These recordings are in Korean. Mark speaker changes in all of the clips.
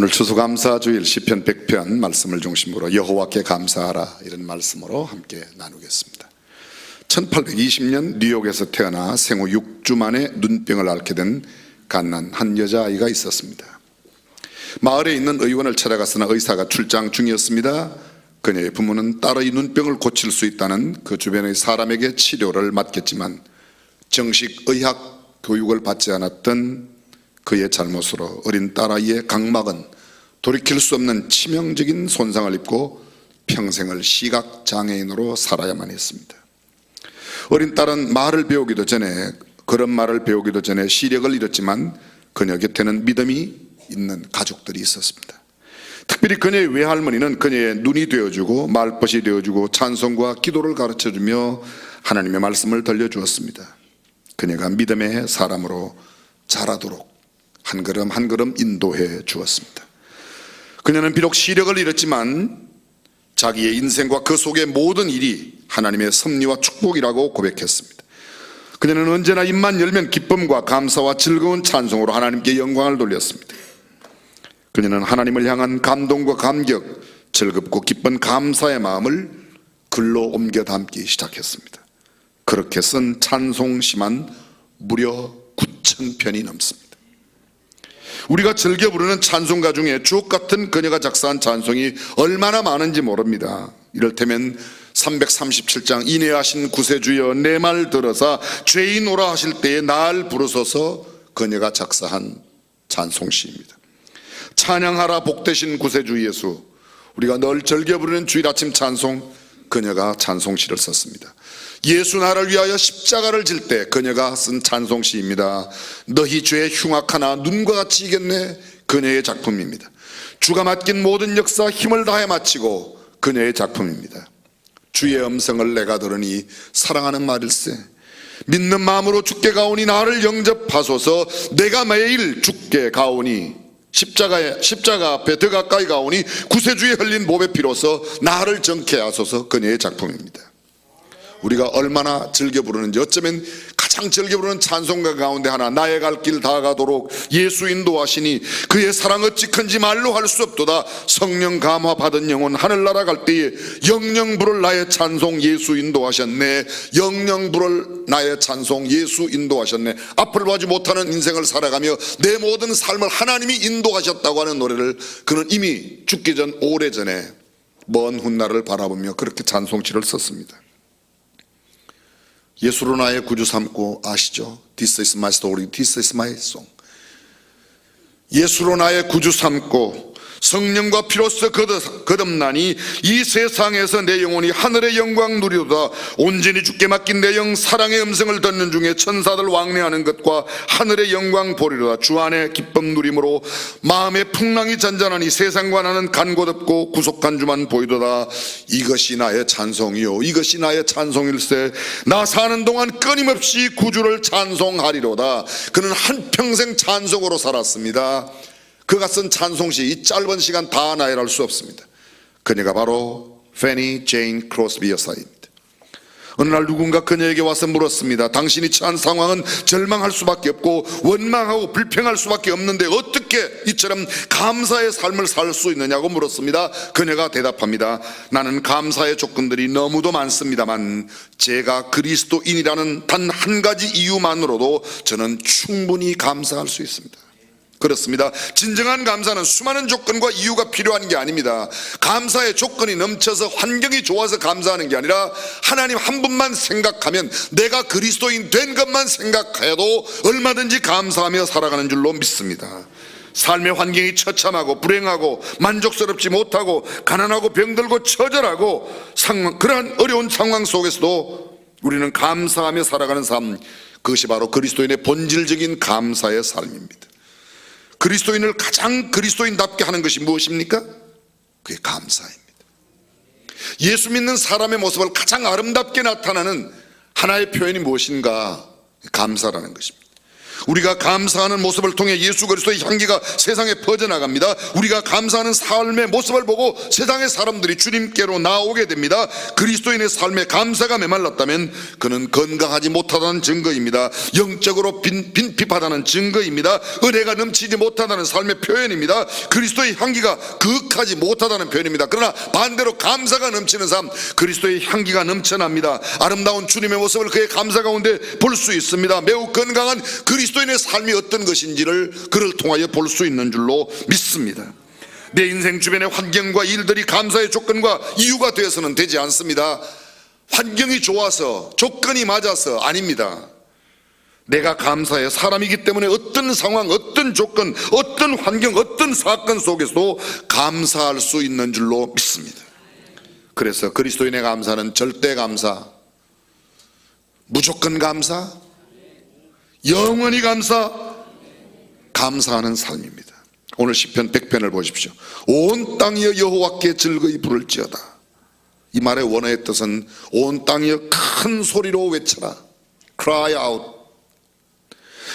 Speaker 1: 오늘 추수감사주일 시편 100편 말씀을 중심으로 여호와께 감사하라, 이런 말씀으로 함께 나누겠습니다. 1820년 뉴욕에서 태어나 생후 6주 만에 눈병을 앓게 된 갓난 한 여자아이가 있었습니다. 마을에 있는 의원을 찾아갔으나 의사가 출장 중이었습니다. 그녀의 부모는 딸의 눈병을 고칠 수 있다는 그 주변의 사람에게 치료를 맡겼지만 정식 의학 교육을 받지 않았던 그의 잘못으로 어린 딸아이의 각막은 돌이킬 수 없는 치명적인 손상을 입고 평생을 시각장애인으로 살아야만 했습니다. 어린 딸은 말을 배우기도 전에, 걸음마를 배우기도 전에 시력을 잃었지만 그녀 곁에는 믿음이 있는 가족들이 있었습니다. 특별히 그녀의 외할머니는 그녀의 눈이 되어주고 말벗이 되어주고 찬송과 기도를 가르쳐주며 하나님의 말씀을 들려주었습니다. 그녀가 믿음의 사람으로 자라도록 한 걸음 한 걸음 인도해 주었습니다. 그녀는 비록 시력을 잃었지만 자기의 인생과 그 속의 모든 일이 하나님의 섭리와 축복이라고 고백했습니다. 그녀는 언제나 입만 열면 기쁨과 감사와 즐거운 찬송으로 하나님께 영광을 돌렸습니다. 그녀는 하나님을 향한 감동과 감격, 즐겁고 기쁜 감사의 마음을 글로 옮겨 담기 시작했습니다. 그렇게 쓴 찬송시만 무려 9,000편이 넘습니다. 우리가 즐겨 부르는 찬송가 중에 주옥같은 그녀가 작사한 찬송이 얼마나 많은지 모릅니다. 이를테면 337장 인애하신 구세주여 내 말 들어서 죄인오라 하실 때에 날 부르소서, 그녀가 작사한 찬송시입니다. 찬양하라 복되신 구세주 예수, 우리가 늘 즐겨 부르는 주일 아침 찬송, 그녀가 찬송시를 썼습니다. 예수 나를 위하여 십자가를 질 때 그녀가 쓴 찬송시입니다. 너희 죄 흉악하나 눈과 같이 이겼네, 그녀의 작품입니다. 주가 맡긴 모든 역사 힘을 다해 마치고, 그녀의 작품입니다. 주의 음성을 내가 들으니 사랑하는 말일세, 믿는 마음으로 주께 가오니 나를 영접하소서, 내가 매일 주께 가오니 십자가 앞에 더 가까이 가오니 구세주의 흘린 몸의 피로서 나를 정케 하소서, 그녀의 작품입니다. 우리가 얼마나 즐겨 부르는지, 어쩌면 가장 즐겨 부르는 찬송가 가운데 하나, 나의 갈 길 다 가도록 예수 인도하시니 그의 사랑 어찌 큰지 말로 할 수 없도다, 성령 감화 받은 영혼 하늘나라 갈 때에 영영 부를 나의 찬송 예수 인도하셨네, 영영 부를 나의 찬송 예수 인도하셨네. 앞을 보지 못하는 인생을 살아가며 내 모든 삶을 하나님이 인도하셨다고 하는 노래를 그는 이미 죽기 전 오래전에 먼 훗날을 바라보며 그렇게 찬송시를 썼습니다. 예수로 나의 구주 삼고, 아시죠? This is my story, this is my song. 예수로 나의 구주 삼고 성령과 피로써 거듭나니 이 세상에서 내 영혼이 하늘의 영광 누리도다. 온전히 주께 맡긴 내 영 사랑의 음성을 듣는 중에 천사들 왕래하는 것과 하늘의 영광 보리로다. 주 안에 기쁨 누림으로 마음의 풍랑이 잔잔하니 세상과 나는 간곳 없고 구속한 주만 보이도다. 이것이 나의 찬송이요 이것이 나의 찬송일세, 나 사는 동안 끊임없이 구주를 찬송하리로다. 그는 한평생 찬송으로 살았습니다. 그가 쓴 찬송시, 이 짧은 시간 다 나열할 수 없습니다. 그녀가 바로 페니 제인 크로스비 여사입니다. 어느 날 누군가 그녀에게 와서 물었습니다. 당신이 처한 상황은 절망할 수밖에 없고 원망하고 불평할 수밖에 없는데 어떻게 이처럼 감사의 삶을 살 수 있느냐고 물었습니다. 그녀가 대답합니다. 나는 감사의 조건들이 너무도 많습니다만 제가 그리스도인이라는 단 한 가지 이유만으로도 저는 충분히 감사할 수 있습니다. 그렇습니다. 진정한 감사는 수많은 조건과 이유가 필요한 게 아닙니다. 감사의 조건이 넘쳐서 환경이 좋아서 감사하는 게 아니라 하나님 한 분만 생각하면, 내가 그리스도인 된 것만 생각해도 얼마든지 감사하며 살아가는 줄로 믿습니다. 삶의 환경이 처참하고 불행하고 만족스럽지 못하고 가난하고 병들고 처절하고 그러한 어려운 상황 속에서도 우리는 감사하며 살아가는 삶, 그것이 바로 그리스도인의 본질적인 감사의 삶입니다. 그리스도인을 가장 그리스도인답게 하는 것이 무엇입니까? 그게 감사입니다. 예수 믿는 사람의 모습을 가장 아름답게 나타나는 하나의 표현이 무엇인가? 감사라는 것입니다. 우리가 감사하는 모습을 통해 예수 그리스도의 향기가 세상에 퍼져나갑니다. 우리가 감사하는 삶의 모습을 보고 세상의 사람들이 주님께로 나오게 됩니다. 그리스도인의 삶에 감사가 메말랐다면 그는 건강하지 못하다는 증거입니다. 영적으로 빈핍하다는 증거입니다. 은혜가 넘치지 못하다는 삶의 표현입니다. 그리스도의 향기가 그윽하지 못하다는 표현입니다. 그러나 반대로 감사가 넘치는 삶, 그리스도의 향기가 넘쳐납니다. 아름다운 주님의 모습을 그의 감사 가운데 볼 수 있습니다. 매우 건강한 그리스도인의 삶이 어떤 것인지를 그를 통하여 볼 수 있는 줄로 믿습니다. 내 인생 주변의 환경과 일들이 감사의 조건과 이유가 되어서는 되지 않습니다. 환경이 좋아서, 조건이 맞아서 아닙니다. 내가 감사해 사람이기 때문에 어떤 상황, 어떤 조건, 어떤 환경, 어떤 사건 속에서도 감사할 수 있는 줄로 믿습니다. 그래서 그리스도인의 감사는 절대 감사, 무조건 감사, 영원히 감사, 감사하는 삶입니다. 오늘 시편 100편을 보십시오. 온 땅이여 여호와께 즐거이 부를지어다. 이 말의 원어의 뜻은 온 땅이여 큰 소리로 외쳐라. Cry out.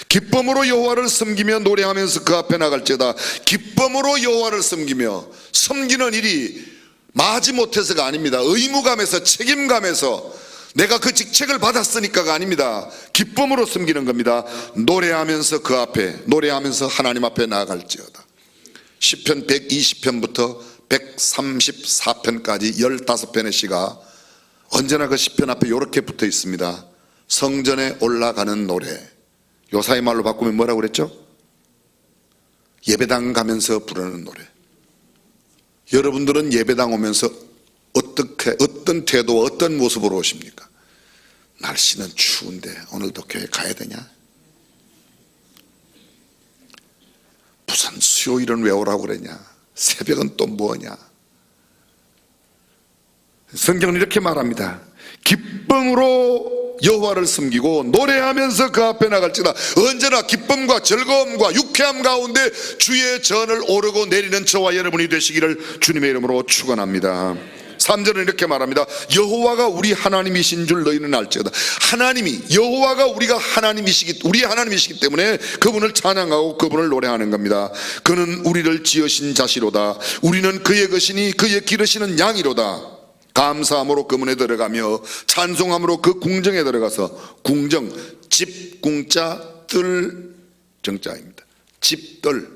Speaker 1: 기쁨으로 여호와를 섬기며 노래하면서 그 앞에 나갈지어다. 기쁨으로 여호와를 섬기며, 섬기는 일이 마지못해서가 아닙니다. 의무감에서, 책임감에서 내가 그 직책을 받았으니까가 아닙니다. 기쁨으로 섬기는 겁니다. 노래하면서 그 앞에, 노래하면서 하나님 앞에 나아갈지어다. 시편 120편부터 134편까지 15편의 시가 언제나 그 시편 앞에 이렇게 붙어 있습니다. 성전에 올라가는 노래. 요사이 말로 바꾸면 뭐라고 그랬죠? 예배당 가면서 부르는 노래. 여러분들은 예배당 오면서 어떤 태도와 어떤 모습으로 오십니까? 날씨는 추운데 오늘도 교회 가야 되냐? 무슨 수요일은 왜 오라고 그러냐? 새벽은 또 뭐냐? 성경은 이렇게 말합니다. 기쁨으로 여호와를 섬기고 노래하면서 그 앞에 나갈지다. 언제나 기쁨과 즐거움과 유쾌함 가운데 주의 전을 오르고 내리는 저와 여러분이 되시기를 주님의 이름으로 축원합니다. 3절은 이렇게 말합니다. 여호와가 우리 하나님이신 줄 너희는 알지어다. 하나님이, 여호와가 우리 하나님이시기 때문에 그분을 찬양하고 그분을 노래하는 겁니다. 그는 우리를 지으신 자시로다. 우리는 그의 것이니 그의 기르시는 양이로다. 감사함으로 그 문에 들어가며 찬송함으로 그 궁정에 들어가서, 궁정, 집, 궁자, 뜰, 정자입니다. 집뜰,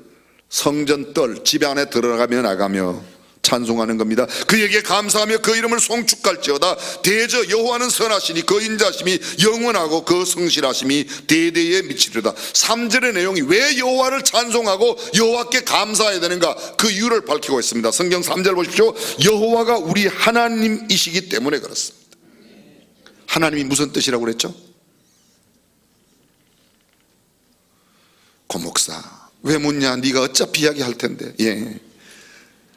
Speaker 1: 성전뜰, 집 안에 들어가며 나가며 찬송하는 겁니다. 그에게 감사하며 그 이름을 송축할지어다. 대저 여호와는 선하시니 그 인자심이 영원하고 그 성실하심이 대대에 미치리로다. 3절의 내용이 왜 여호와를 찬송하고 여호와께 감사해야 되는가, 그 이유를 밝히고 있습니다. 성경 3절 보십시오. 여호와가 우리 하나님이시기 때문에 그렇습니다. 하나님이 무슨 뜻이라고 그랬죠? 고목사 왜 묻냐? 네가 어차피 이야기할 텐데.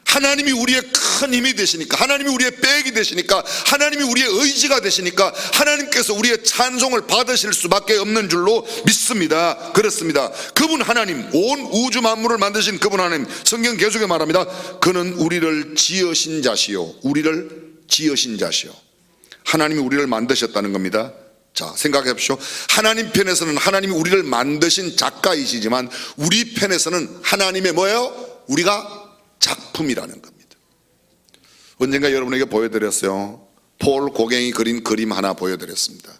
Speaker 1: 하나님이 우리의 큰 힘이 되시니까, 하나님이 우리의 백이 되시니까, 하나님이 우리의 의지가 되시니까 하나님께서 우리의 찬송을 받으실 수밖에 없는 줄로 믿습니다. 그렇습니다. 그분 하나님, 온 우주 만물을 만드신 그분 하나님, 성경 계속에 말합니다. 그는 우리를 지으신 자시요, 우리를 지으신 자시요. 하나님이 우리를 만드셨다는 겁니다. 자, 생각해 보십시오. 하나님 편에서는 하나님이 우리를 만드신 작가이시지만 우리 편에서는 하나님의 뭐예요? 우리가 작품이라는 겁니다. 언젠가 여러분에게 보여드렸어요. 폴 고갱이 그린 그림 하나 보여드렸습니다.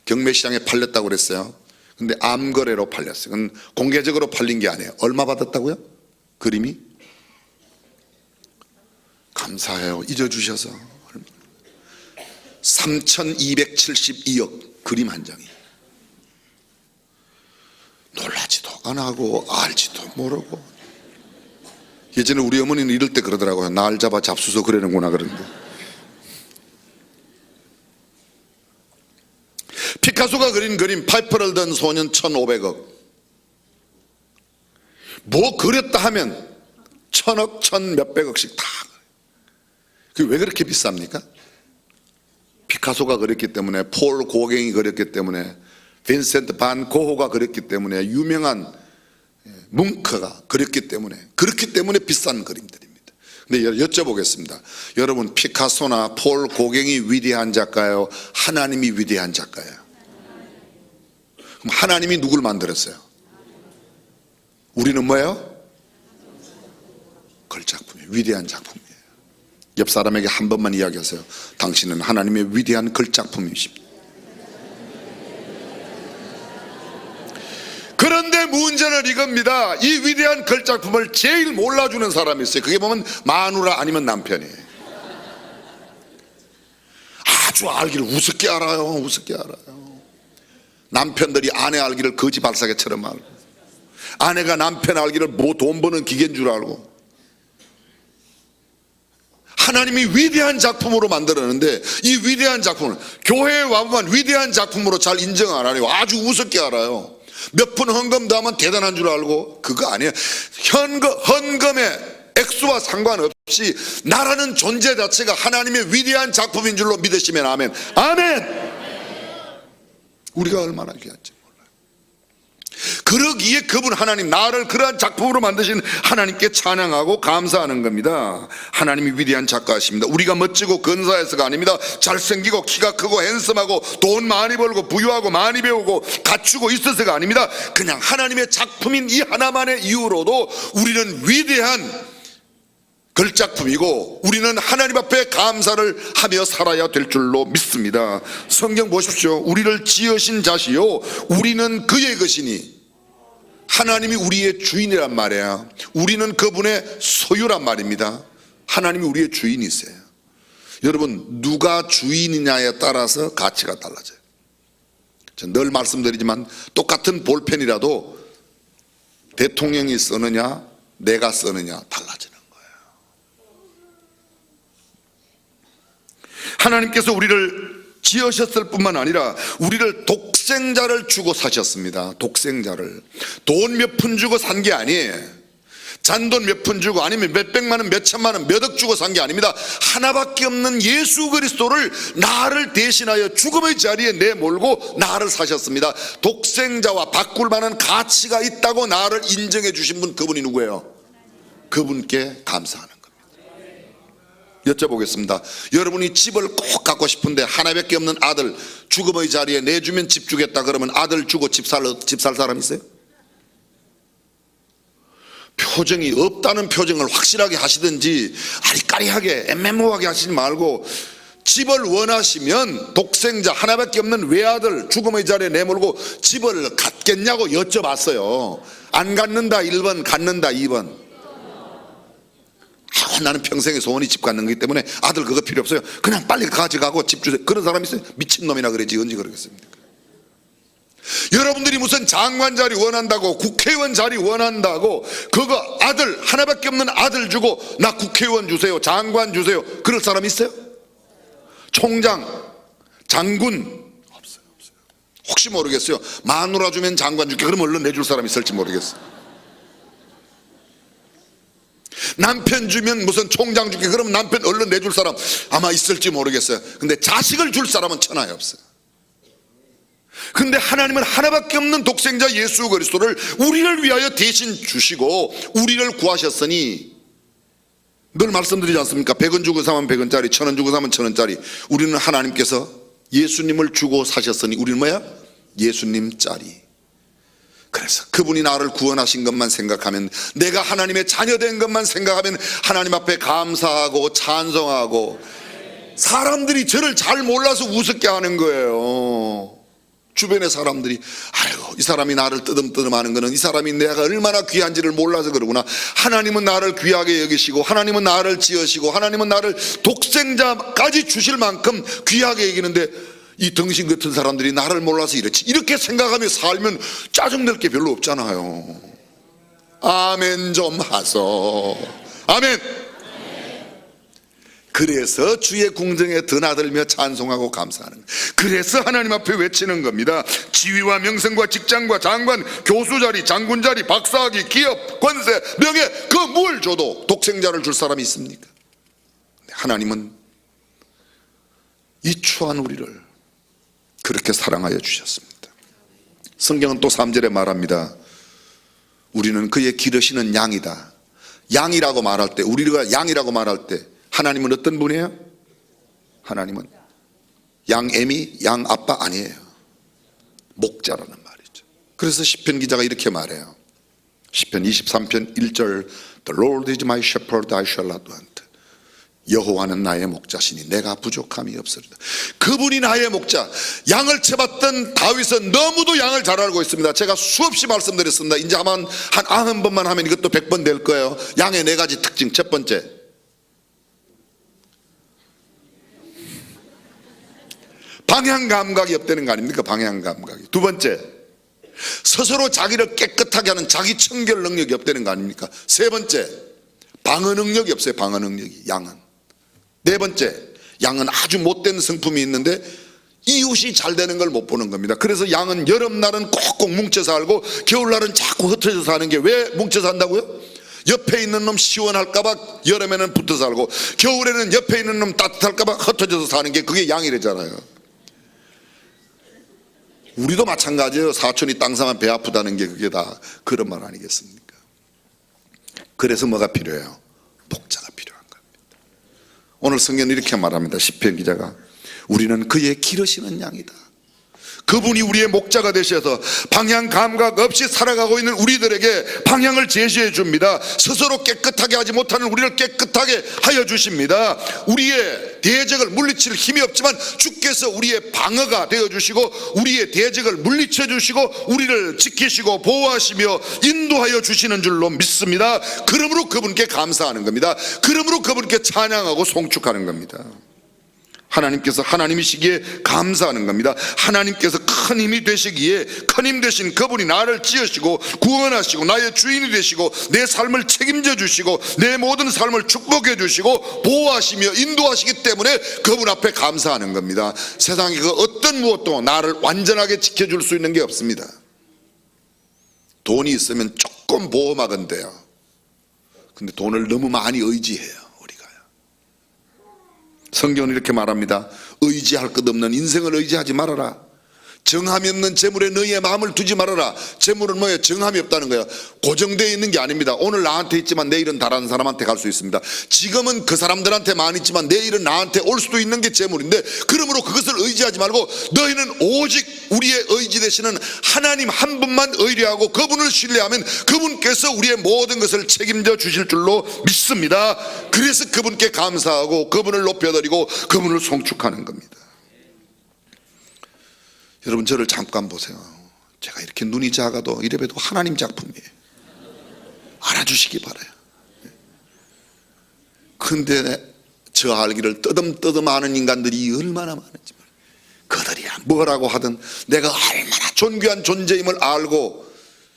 Speaker 1: 경매시장에 팔렸다고 그랬어요. 근데 암거래로 팔렸어요. 그건 공개적으로 팔린 게 아니에요. 얼마 받았다고요? 그림이? 감사해요. 잊어주셔서. 3,272억 그림 한 장이. 놀라지도 안 하고 알지도 모르고. 예전에 우리 어머니는 이럴 때 그러더라고요. 날 잡아 잡수서 그러는구나 그러는데. 피카소가 그린 그림 파이프를 든 소년 1,500억. 뭐 그렸다 하면 1,000억, 1,몇백억씩 다. 그게 왜 그렇게 비쌉니까? 피카소가 그렸기 때문에, 폴 고갱이 그렸기 때문에, 빈센트 반 고흐가 그렸기 때문에, 유명한 뭉크가 그렸기 때문에, 그렇기 때문에 비싼 그림들입니다. 근데 여쭤보겠습니다. 여러분, 피카소나 폴 고갱이 위대한 작가예요? 하나님이 위대한 작가예요? 그럼 하나님이 누굴 만들었어요? 우리는 뭐예요? 걸작품이에요. 위대한 작품이에요. 옆 사람에게 한 번만 이야기하세요. 당신은 하나님의 위대한 걸작품이십니다. 그런데 문제는 이겁니다. 이 위대한 걸작품을 제일 몰라주는 사람이 있어요. 그게 보면 마누라 아니면 남편이에요. 아주 알기를 우습게 알아요. 우습게 알아요. 남편들이 아내 알기를 거지 발사계처럼 알고, 아내가 남편 알기를 뭐 돈 버는 기계인 줄 알고. 하나님이 위대한 작품으로 만들었는데 이 위대한 작품을 교회에 와보면 위대한 작품으로 잘 인정 안 해요. 아주 우습게 알아요. 몇 푼 헌금도 하면 대단한 줄 알고. 그거 아니에요. 헌금의 액수와 상관없이 나라는 존재 자체가 하나님의 위대한 작품인 줄로 믿으시면 아멘. 아멘. 우리가 얼마나 귀한지 몰라요. 그러기에 그분 하나님, 나를 그러한 작품으로 만드신 하나님께 찬양하고 감사하는 겁니다. 하나님이 위대한 작가이십니다. 우리가 멋지고 근사해서가 아닙니다. 잘생기고 키가 크고 핸섬하고 돈 많이 벌고 부유하고 많이 배우고 갖추고 있어서가 아닙니다. 그냥 하나님의 작품인 이 하나만의 이유로도 우리는 위대한 걸작품이고 우리는 하나님 앞에 감사를 하며 살아야 될 줄로 믿습니다. 성경 보십시오. 우리를 지으신 자시요 우리는 그의 것이니, 하나님이 우리의 주인이란 말이에요. 우리는 그분의 소유란 말입니다. 하나님이 우리의 주인이세요. 여러분, 누가 주인이냐에 따라서 가치가 달라져요. 저는 늘 말씀드리지만 똑같은 볼펜이라도 대통령이 쓰느냐 내가 쓰느냐 달라지는. 하나님께서 우리를 지으셨을 뿐만 아니라 우리를 독생자를 주고 사셨습니다. 독생자를. 돈 몇 푼 주고 산 게 아니에요. 잔돈 몇 푼 주고 아니면 몇 백만 원, 몇 천만 원, 몇 억 주고 산 게 아닙니다. 하나밖에 없는 예수 그리스도를 나를 대신하여 죽음의 자리에 내몰고 나를 사셨습니다. 독생자와 바꿀 만한 가치가 있다고 나를 인정해 주신 분, 그분이 누구예요? 그분께 감사하는 겁니다. 여쭤보겠습니다. 여러분이 집을 꼭 갖고 싶은데 하나밖에 없는 아들 죽음의 자리에 내주면 집 주겠다 그러면 아들 주고 집 살 사람 있어요? 표정이 없다는 표정을 확실하게 하시든지 아리까리하게 애매모호하게 하시지 말고, 집을 원하시면 독생자 하나밖에 없는 외아들 죽음의 자리에 내몰고 집을 갖겠냐고 여쭤봤어요. 안 갖는다 1번, 갖는다 2번. 나는 평생의 소원이 집 갖는 거기 때문에 아들 그거 필요 없어요. 그냥 빨리 가져가고 집 주세요. 그런 사람 있어요? 미친놈이나 그러지 언제 그러겠습니까? 여러분들이 무슨 장관 자리 원한다고, 국회의원 자리 원한다고 그거 아들 하나밖에 없는 아들 주고 나 국회의원 주세요, 장관 주세요, 그럴 사람 있어요? 총장, 장군 없어요. 혹시 모르겠어요. 마누라 주면 장관 줄게 그러면 얼른 내줄 사람 있을지 모르겠어요. 남편 주면 무슨 총장 줄게 그러면 남편 얼른 내줄 사람 아마 있을지 모르겠어요. 근데 자식을 줄 사람은 천하에 없어요. 근데 하나님은 하나밖에 없는 독생자 예수 그리스도를 우리를 위하여 대신 주시고 우리를 구하셨으니, 늘 말씀드리지 않습니까? 100원 주고 사면 100원짜리, 1000원 주고 사면 1000원짜리. 우리는 하나님께서 예수님을 주고 사셨으니 우리는 뭐야? 예수님 짜리. 그래서 그분이 나를 구원하신 것만 생각하면, 내가 하나님의 자녀된 것만 생각하면 하나님 앞에 감사하고 찬송하고, 사람들이 저를 잘 몰라서 우습게 하는 거예요. 주변의 사람들이 아이고 이 사람이 나를 뜨듬뜨듬 하는 거는 이 사람이 내가 얼마나 귀한지를 몰라서 그러구나. 하나님은 나를 귀하게 여기시고 하나님은 나를 지으시고 하나님은 나를 독생자까지 주실 만큼 귀하게 여기는데 이 등신 같은 사람들이 나를 몰라서 이렇지, 이렇게 생각하며 살면 짜증낼 게 별로 없잖아요. 아멘 좀 하소. 아멘. 그래서 주의 궁정에 드나들며 찬송하고 감사하는 거예요. 그래서 하나님 앞에 외치는 겁니다. 지위와 명성과 직장과 장관, 교수 자리, 장군 자리, 박사학위, 기업, 권세, 명예, 그 뭘 줘도 독생자를 줄 사람이 있습니까? 하나님은 이 추한 우리를 그렇게 사랑하여 주셨습니다. 성경은 또 3절에 말합니다. 우리는 그의 기르시는 양이다. 양이라고 말할 때, 우리가 양이라고 말할 때 하나님은 어떤 분이에요? 하나님은 양애미, 양아빠 아니에요. 목자라는 말이죠. 그래서 시편 기자가 이렇게 말해요. 시편 23편 1절 The Lord is my shepherd, I shall not want. 여호와는 나의 목자시니 내가 부족함이 없으리다. 그분이 나의 목자. 양을 채봤던 다윗은 너무도 양을 잘 알고 있습니다. 제가 수없이 말씀드렸습니다. 이제 한 90번만 하면 이것도 100번 될 거예요. 양의 4가지 특징. 첫 번째, 방향 감각이 없다는 거 아닙니까? 방향 감각이. 두 번째, 스스로 자기를 깨끗하게 하는 자기 청결 능력이 없다는 거 아닙니까? 세 번째, 방어 능력이 없어요. 방어 능력이. 양은. 네 번째, 양은 아주 못된 성품이 있는데 이웃이 잘 되는 걸 못 보는 겁니다. 그래서 양은 여름날은 꼭꼭 뭉쳐 살고 겨울날은 자꾸 흩어져 사는 게 왜 뭉쳐 산다고요? 옆에 있는 놈 시원할까봐 여름에는 붙어 살고 겨울에는 옆에 있는 놈 따뜻할까봐 흩어져서 사는 게 그게 양이래잖아요. 우리도 마찬가지예요. 사촌이 땅 사면 배 아프다는 게 그게 다 그런 말 아니겠습니까? 그래서 뭐가 필요해요? 목자가 필요한 겁니다. 오늘 성경은 이렇게 말합니다. 시편 기자가 우리는 그의 기르시는 양이다. 그분이 우리의 목자가 되셔서 방향 감각 없이 살아가고 있는 우리들에게 방향을 제시해 줍니다. 스스로 깨끗하게 하지 못하는 우리를 깨끗하게 하여 주십니다. 우리의 대적을 물리칠 힘이 없지만 주께서 우리의 방어가 되어 주시고 우리의 대적을 물리쳐 주시고 우리를 지키시고 보호하시며 인도하여 주시는 줄로 믿습니다. 그러므로 그분께 감사하는 겁니다. 그러므로 그분께 찬양하고 송축하는 겁니다. 하나님께서 하나님이시기에 감사하는 겁니다. 하나님께서 큰 힘이 되시기에 큰 힘 되신 그분이 나를 지으시고 구원하시고 나의 주인이 되시고 내 삶을 책임져 주시고 내 모든 삶을 축복해 주시고 보호하시며 인도하시기 때문에 그분 앞에 감사하는 겁니다. 세상에 그 어떤 무엇도 나를 완전하게 지켜줄 수 있는 게 없습니다. 돈이 있으면 조금 보호막은 돼요. 근데 돈을 너무 많이 의지해요. 성경은 이렇게 말합니다. 의지할 것 없는 인생을 의지하지 말아라. 정함이 없는 재물에 너희의 마음을 두지 말아라. 재물은 뭐예요? 정함이 없다는 거예요. 고정되어 있는 게 아닙니다. 오늘 나한테 있지만 내일은 다른 사람한테 갈 수 있습니다. 지금은 그 사람들한테만 있지만 내일은 나한테 올 수도 있는 게 재물인데 그러므로 그것을 의지하지 말고 너희는 오직 우리의 의지 되시는 하나님 한 분만 의뢰하고 그분을 신뢰하면 그분께서 우리의 모든 것을 책임져 주실 줄로 믿습니다. 그래서 그분께 감사하고 그분을 높여드리고 그분을 송축하는 겁니다. 여러분 저를 잠깐 보세요. 제가 이렇게 눈이 작아도 이래봬도 하나님 작품이에요. 알아주시기 바라요. 근데 저 알기를 뜨듬뜨듬 아는 인간들이 얼마나 많은지 그들이 뭐라고 하든 내가 얼마나 존귀한 존재임을 알고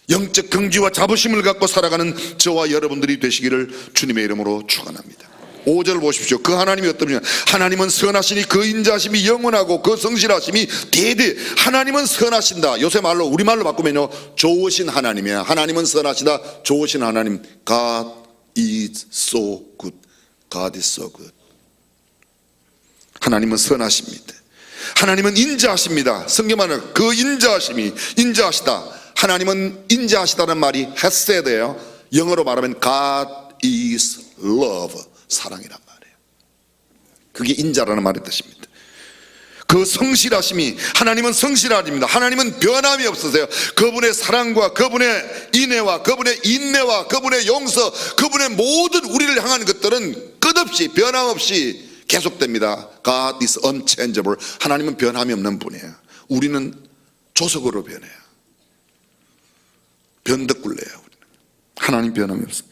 Speaker 1: 영적 긍지와 자부심을 갖고 살아가는 저와 여러분들이 되시기를 주님의 이름으로 축원합니다. 5절 보십시오. 그 하나님이 어떤 분이냐? 하나님은 선하시니 그 인자하심이 영원하고 그 성실하심이 대대. 하나님은 선하신다. 요새 말로 우리말로 바꾸면요 좋으신 하나님이야. 하나님은 선하시다. 좋으신 하나님. God is so good. God is so good. 하나님은 선하십니다. 하나님은 인자하십니다. 성경 말은 그 인자하심이 인자하시다. 하나님은 인자하시다는 말이 헤세드예요. 영어로 말하면 God is love. 사랑이란 말이에요. 그게 인자라는 말의 뜻입니다. 그 성실하심이 하나님은 성실하십니다. 하나님은 변함이 없으세요. 그분의 사랑과 그분의 인애와 그분의 인내와 그분의 용서 그분의 모든 우리를 향한 것들은 끝없이 변함없이 계속됩니다. God is unchangeable. 하나님은 변함이 없는 분이에요. 우리는 조석으로 변해요. 변덕굴레요. 하나님 변함이 없습니다.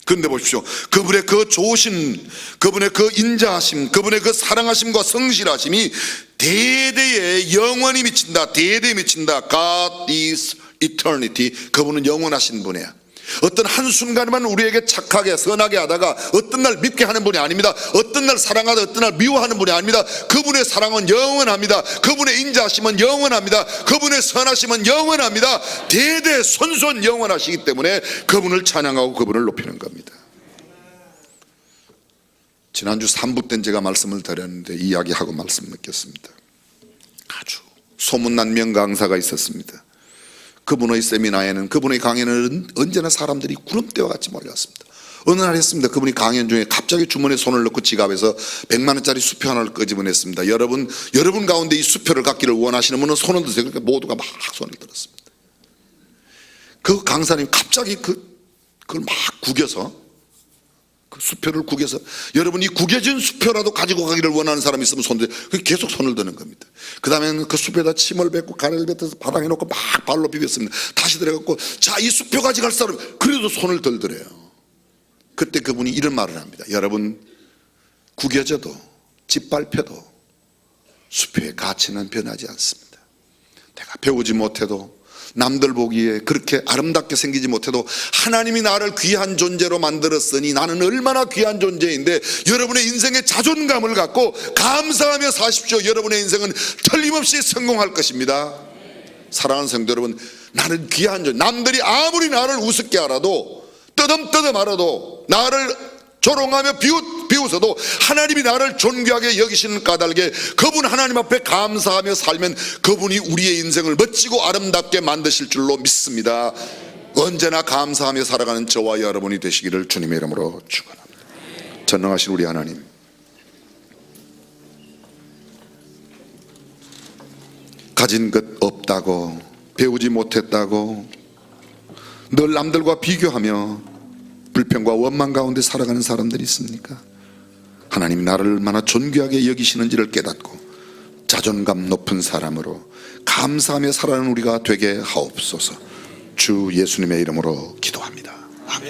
Speaker 1: 그런데 보십시오. 그분의 그 좋으신, 그분의 그 인자하심, 그분의 그 사랑하심과 성실하심이 대대에 영원히 미친다. 대대에 미친다. God is eternity. 그분은 영원하신 분이에요. 어떤 한순간에만 우리에게 착하게 선하게 하다가 어떤 날 밉게 하는 분이 아닙니다. 어떤 날 사랑하다 어떤 날 미워하는 분이 아닙니다. 그분의 사랑은 영원합니다. 그분의 인자하심은 영원합니다. 그분의 선하심은 영원합니다. 대대 손손 영원하시기 때문에 그분을 찬양하고 그분을 높이는 겁니다. 지난주 3부 때는 제가 말씀을 드렸는데 이야기하고 말씀 느꼈습니다. 아주 소문난 명강사가 있었습니다. 그분의 세미나에는 그분의 강연은 언제나 사람들이 구름대와 같이 몰렸습니다. 어느 날 했습니다. 그분이 강연 중에 갑자기 주머니에 손을 넣고 지갑에서 100만 원짜리 수표 하나를 끄집어냈습니다. 여러분 가운데 이 수표를 갖기를 원하시는 분은 손을 드세요. 그러니까 모두가 막 손을 들었습니다. 그 강사님 갑자기 그걸 막 구겨서, 그 수표를 구겨서, 여러분 이 구겨진 수표라도 가지고 가기를 원하는 사람이 있으면 계속 손을 드는 겁니다. 그 다음에는 그 수표에다 침을 뱉고 가래를 뱉어서 바닥에 놓고 막 발로 비볐습니다. 다시 들어가고, 자, 이 수표 가져갈 사람, 그래도 손을 들더래요. 그때 그분이 이런 말을 합니다. 여러분, 구겨져도 짓밟혀도 수표의 가치는 변하지 않습니다. 내가 배우지 못해도, 남들 보기에 그렇게 아름답게 생기지 못해도 하나님이 나를 귀한 존재로 만들었으니 나는 얼마나 귀한 존재인데, 여러분의 인생에 자존감을 갖고 감사하며 사십시오. 여러분의 인생은 틀림없이 성공할 것입니다. 사랑하는 성도 여러분, 나는 귀한 존재, 남들이 아무리 나를 우습게 알아도, 뜨듬뜨듬 알아도, 나를 조롱하며 비웃어도 하나님이 나를 존귀하게 여기시는 까닭에 그분 하나님 앞에 감사하며 살면 그분이 우리의 인생을 멋지고 아름답게 만드실 줄로 믿습니다. 언제나 감사하며 살아가는 저와 여러분이 되시기를 주님의 이름으로 축원합니다. 전능하신 우리 하나님, 가진 것 없다고, 배우지 못했다고 늘 남들과 비교하며 불평과 원망 가운데 살아가는 사람들이 있습니까? 하나님 나를 얼마나 존귀하게 여기시는지를 깨닫고 자존감 높은 사람으로 감사하며 살아가는 우리가 되게 하옵소서. 주 예수님의 이름으로 기도합니다. 아멘.